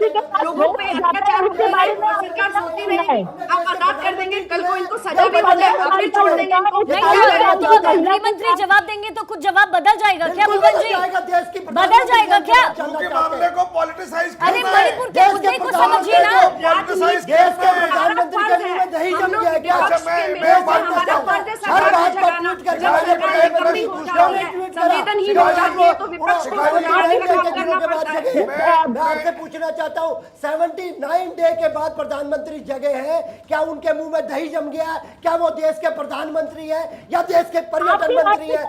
K: लोगों पे अत्याचार होते रहे, सरकार सोती रहे, आप आजाद कर देंगे, कल को इनको सजा भी हो जाए, आप फिर छोड़ देंगे इनको।
H: गृहमंत्री जवाब देंगे तो कुछ जवाब बदल जाएगा क्या भुवन जी? बदल जाएगा क्या?
O: मामले को पॉलिटिसाइज
H: अरे मणिपुर के मुद्दे को समझिए ना।
N: देश के प्रधानमंत्री के मुंह में दही जम गया क्या? हर बात पर ट्वीट
K: संवेदनहीन हो जाती है तो विपक्ष को
N: मैं आपसे पूछना चाहता हूँ, 79 डे के बाद प्रधानमंत्री जगह है, क्या उनके मुंह में दही जम गया? क्या वो देश के प्रधानमंत्री है या देश के पर्यटन मंत्री है?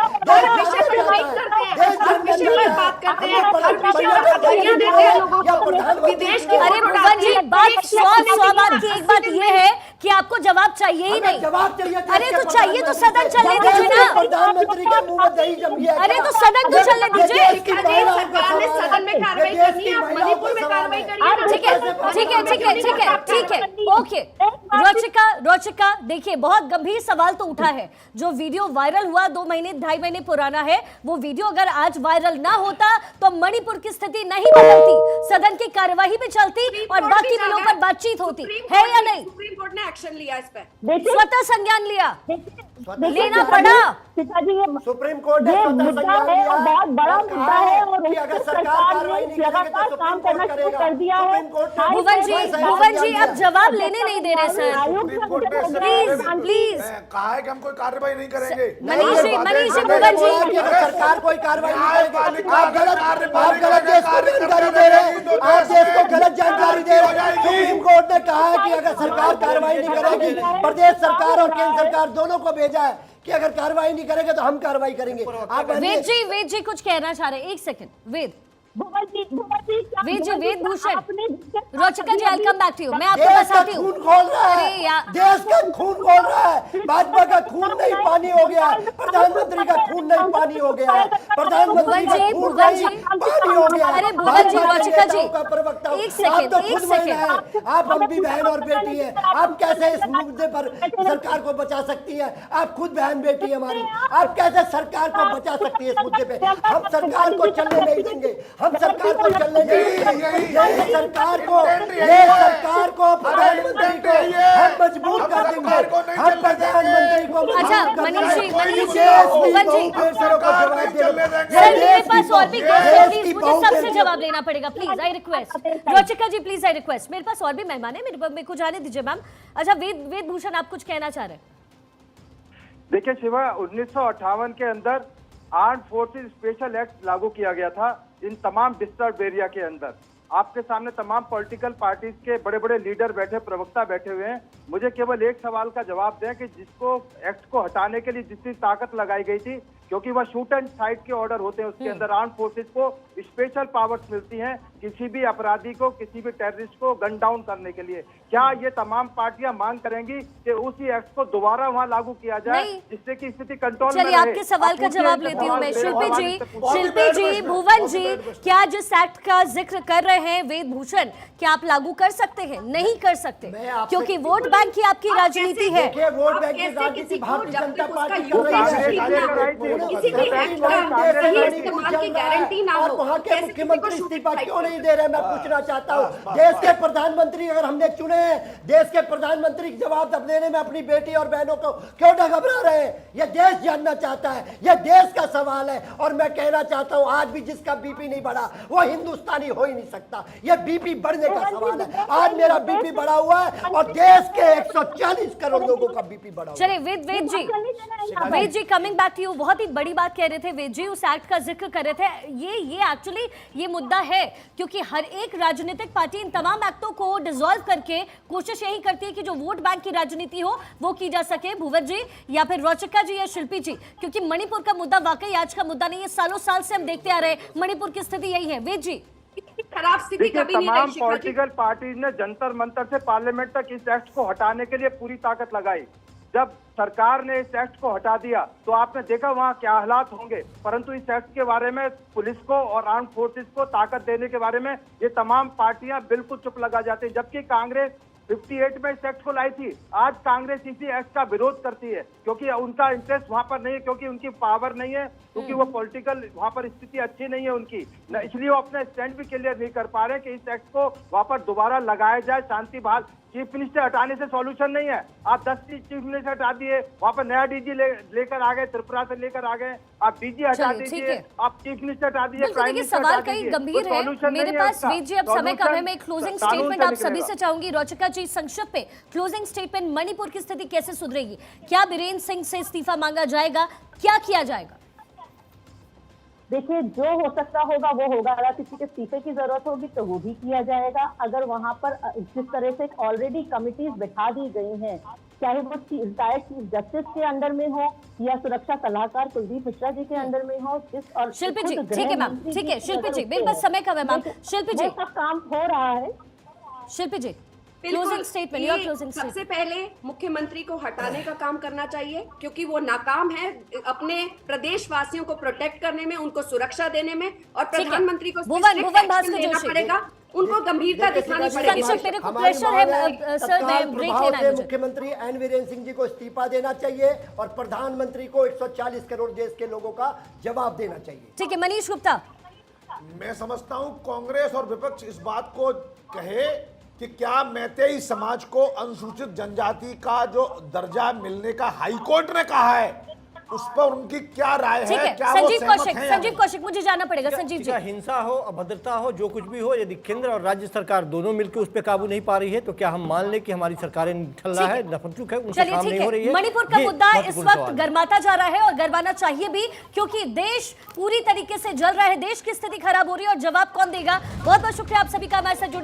H: अरे भुवन जी, बात बात की एक बात ये है कि आपको जवाब चाहिए ही नहीं।
N: जवाब चाहिए,
H: अरे तो चाहिए तो सदन चलने दीजिए ना।
N: प्रधानमंत्री के मुंह में दही जम गया।
H: अरे तो सदन तो चलने दीजिए।
K: सरकार ने सदन में कार्रवाई करनी है, आप मणिपुर में कार्रवाई करिए।
H: ठीक है, ओके। रोचिका देखिए, बहुत गंभीर सवाल तो उठा है। जो वीडियो वायरल हुआ 2 महीने 2.5 महीने पुराना है, वो वीडियो अगर आज वायरल ना होता तो मणिपुर की स्थिति नहीं बदलती, सदन की कार्यवाही भी चलती और बाकी बिलों पर बातचीत होती है या नहीं?
K: सुप्रीम कोर्ट ने एक्शन लिया इस पर,
H: स्वतः संज्ञान लिया, लेना पड़ा।
N: सुप्रीम कोर्ट ने बहुत बड़ा मुद्दा है और अगर सरकार कार्रवाई नहीं लगातार काम करना शुरू कर दिया है।
H: भुवन जी अब जवाब लेने नहीं दे रहे सर, प्लीज
O: कहा है कि हम कोई कार्रवाई नहीं करेंगे।
H: मनीष जी, भुवन जी,
N: सरकार कोई कार्रवाई नहीं करेगी। आप गलत देश को जानकारी दे रहे हैं, आप देश को गलत जानकारी दे रहे हैं। सुप्रीम कोर्ट ने कहा है कि अगर सरकार कार्रवाई नहीं करेगी, प्रदेश सरकार और केंद्र सरकार दोनों को भेजा है कि अगर कार्रवाई नहीं करेंगे तो हम कार्रवाई करेंगे। आप
H: वेद जी कुछ कहना चाह रहे हैं, एक second. Ved Bhushan, Rochika ji, I come back to you. मैं आपको बताती हूँ,
N: खून खोल रहा है, देश का खून खोल रहा है, भाजपा का खून नहीं पानी हो गया, प्रधानमंत्री का खून नहीं पानी हो गया है, प्रधानमंत्री का खून नहीं पानी हो गया।
H: अरे भुवन जी, रोचिका जी,
N: एक सेकंड, आप हम भी बहन और बेटी है, आप कैसे इस मुद्दे पर सरकार को बचा सकती है? आप खुद बहन बेटी हमारी, आप कैसे सरकार को बचा सकती है इस मुद्दे पे? हम सरकार को चलने नहीं देंगे, हम सरकार को चलने देंगे, ये सरकार को प्रधानमंत्री को हम मजबूत कर देंगे, हम प्रधानमंत्री को।
H: अच्छा मनीष जी, भुवन जी, सर मेरे पास और भी प्लीज मुझे सबसे जवाब देना पड़ेगा, please I request. Rochika ji please I request, मेरे पास और भी मेहमान है, मेरे को जाने दीजिए मैम। अच्छा वेद भूषण, आप कुछ कहना चाह रहे हैं?
M: देखिए शिवा, 1958 के अंदर आर्म्ड फोर्सेस स्पेशल एक्ट लागू किया गया था इन तमाम डिस्टर्ब एरिया के अंदर। आपके सामने तमाम पॉलिटिकल पार्टीज के बड़े बड़े लीडर बैठे, प्रवक्ता बैठे हुए हैं। मुझे केवल एक सवाल का जवाब दें कि जिसको एक्ट को हटाने के लिए जितनी ताकत लगाई गई थी, क्योंकि वह शूट एंड साइट के ऑर्डर होते हैं, उसके अंदर आर्म फोर्सेस को स्पेशल पावर्स मिलती हैं किसी भी अपराधी को, किसी भी टेररिस्ट को गन डाउन करने के लिए। क्या ये तमाम पार्टियां मांग करेंगी कि उसी एक्ट को दोबारा वहां लागू किया जाए जिससे कि स्थिति कंट्रोल में रहे?
H: चलिए आपके सवाल का जवाब लेती हूँ मैं। शिल्पी जी, भुवन जी, क्या जिस एक्ट का जिक्र कर रहे हैं वेद भूषण, क्या आप लागू कर सकते हैं? नहीं कर सकते, क्योंकि वोट बैंक की आपकी राजनीति है।
N: वोट बैंक की राजनीति भारतीय जनता पार्टी कर रही है।
K: किसी भी एक्ट का इस्तेमाल की गारंटी ना हो,
N: वहाँ के मुख्यमंत्री इस्तीफा क्यों नहीं दे रहे? मैं पूछना चाहता हूँ। देश के प्रधानमंत्री अगर हमने चुने हैं, देश के प्रधानमंत्री जवाब देने में अपनी बेटी और बहनों को क्यों घबरा रहे हैं? यह देश जानना चाहता है, यह देश का सवाल है। और मैं कहना चाहता हूँ, आज भी जिसका बीपी नहीं बढ़ा वो हिंदुस्तानी हो ही नहीं सकता। यह बीपी बढ़ने का सवाल है। आज मेरा बीपी बढ़ा हुआ है और देश के 140 करोड़ लोगों का बीपी बढ़ा हुआ है।
H: चलिए वेद जी कमिंग बैक टू यू, बहुत ही बड़ी बात कह रहे थे वेद जी, उस एक्ट का जिक्र कर रहे थे। ये एक्चुअली ये मुद्दा है, क्योंकि हर एक राजनीतिक पार्टी इन तमाम एक्टों को डिसॉल्व करके कोशिश यही करती है कि जो वोट बैंक की राजनीति हो वो की जा सके। भुवन जी या फिर रोचिका जी या शिल्पी जी, क्योंकि मणिपुर का मुद्दा वाकई आज का मुद्दा नहीं है, सालों साल से हम देखते आ रहे हैं मणिपुर की स्थिति यही है। वेद जी,
K: खराब स्थिति कभी नहीं
M: तमाम
K: रही।
M: पॉलिटिकल पार्टीज ने जंतर मंतर से पार्लियामेंट तक इस एक्ट को हटाने के लिए पूरी ताकत लगाई। जब सरकार ने इस एक्ट को हटा दिया तो आपने देखा वहाँ क्या हालात होंगे, परंतु इस एक्ट के बारे में पुलिस को और आर्म फोर्सेस को ताकत देने के बारे में ये तमाम पार्टियां बिल्कुल चुप लगा जाती हैं। जबकि कांग्रेस 58 में इस एक्ट को लाई थी, आज कांग्रेस इसी एक्ट का विरोध करती है क्योंकि उनका इंटरेस्ट वहां पर नहीं है, क्योंकि उनकी पावर नहीं है, क्योंकि वो पॉलिटिकल वहां पर स्थिति अच्छी नहीं है उनकी, इसलिए वो अपना स्टैंड भी क्लियर नहीं कर पा रहे कि इस एक्ट को वहां पर दोबारा लगाया जाए। शांति बहाल, चीफ मिनिस्टर हटाने से सॉल्यूशन नहीं है। आप 10 चीफ मिनिस्टर हटा दिए, वहां पर नया डीजी लेकर आ गए, त्रिपुरा से लेकर आ गए, आप डीजी हटा दीजिए, आप चीफ मिनिस्टर हटा दीजिए, प्राइम मिनिस्टर
H: सवाल कई गंभीर है। मेरे पास वेद जी अब समय कम है, मैं क्लोजिंग स्टेटमेंट आप सभी से चाहूंगी। रोचिका जी संक्षिप्त में क्लोजिंग स्टेटमेंट, मणिपुर की स्थिति कैसे सुधरेगी? क्या बीरेन सिंह से इस्तीफा मांगा जाएगा? क्या किया जाएगा?
J: देखिए, जो हो सकता होगा वो होगा। अगर किसी के इस्तीफे की जरूरत होगी तो वो भी किया जाएगा। अगर वहां पर जिस तरह से ऑलरेडी कमिटीज बैठा दी गई हैं, चाहे वो रिटायर्ड चीफ जस्टिस के अंडर में हो या सुरक्षा सलाहकार कुलदीप मिश्रा जी के अंडर में हो, और
H: शिल्पी जी, ठीक है मैम, ठीक है शिल्पी जी, मेरे पास समय कम है मैम। शिल्पी जी,
J: सब काम हो रहा है।
H: Shilpi ji, closing statement, your closing statement.
K: सबसे पहले मुख्यमंत्री को हटाने का काम करना चाहिए, क्योंकि वो नाकाम है अपने प्रदेश वासियों को प्रोटेक्ट करने में, उनको सुरक्षा देने में, और प्रधानमंत्री को लेना पड़ेगा, उनको गंभीरता दिखानी पड़ेगी।
N: मुख्यमंत्री एन वीरेन सिंह जी को इस्तीफा देना चाहिए और प्रधानमंत्री को 140 करोड़ देश के लोगों का जवाब देना चाहिए।
H: ठीक है, मनीष गुप्ता।
O: मैं समझता हूं कांग्रेस और विपक्ष इस बात को कहे कि क्या मैतेई समाज को अनुसूचित जनजाति का जो दर्जा मिलने का हाईकोर्ट ने कहा है, उस पर उनकी क्या राय है? क्या
H: संजीव कौशिक, मुझे जाना पड़ेगा। संजीव जी,
P: हिंसा हो, अभद्रता हो, जो कुछ भी हो, यदि केंद्र और राज्य सरकार दोनों मिलकर उस पर काबू नहीं पा रही है तो क्या हम मान लें कि हमारी सरकारें निठल्ला है, नफरचुक है, उनसे काम नहीं हो रही है?
H: मणिपुर का मुद्दा इस वक्त गरमाता जा रहा है और गरमाना चाहिए भी, क्योंकि देश पूरी तरीके से जल रहा है, देश की स्थिति खराब हो रही है और जवाब कौन देगा? बहुत बहुत शुक्रिया आप सभी का हमारे साथ जुड़ने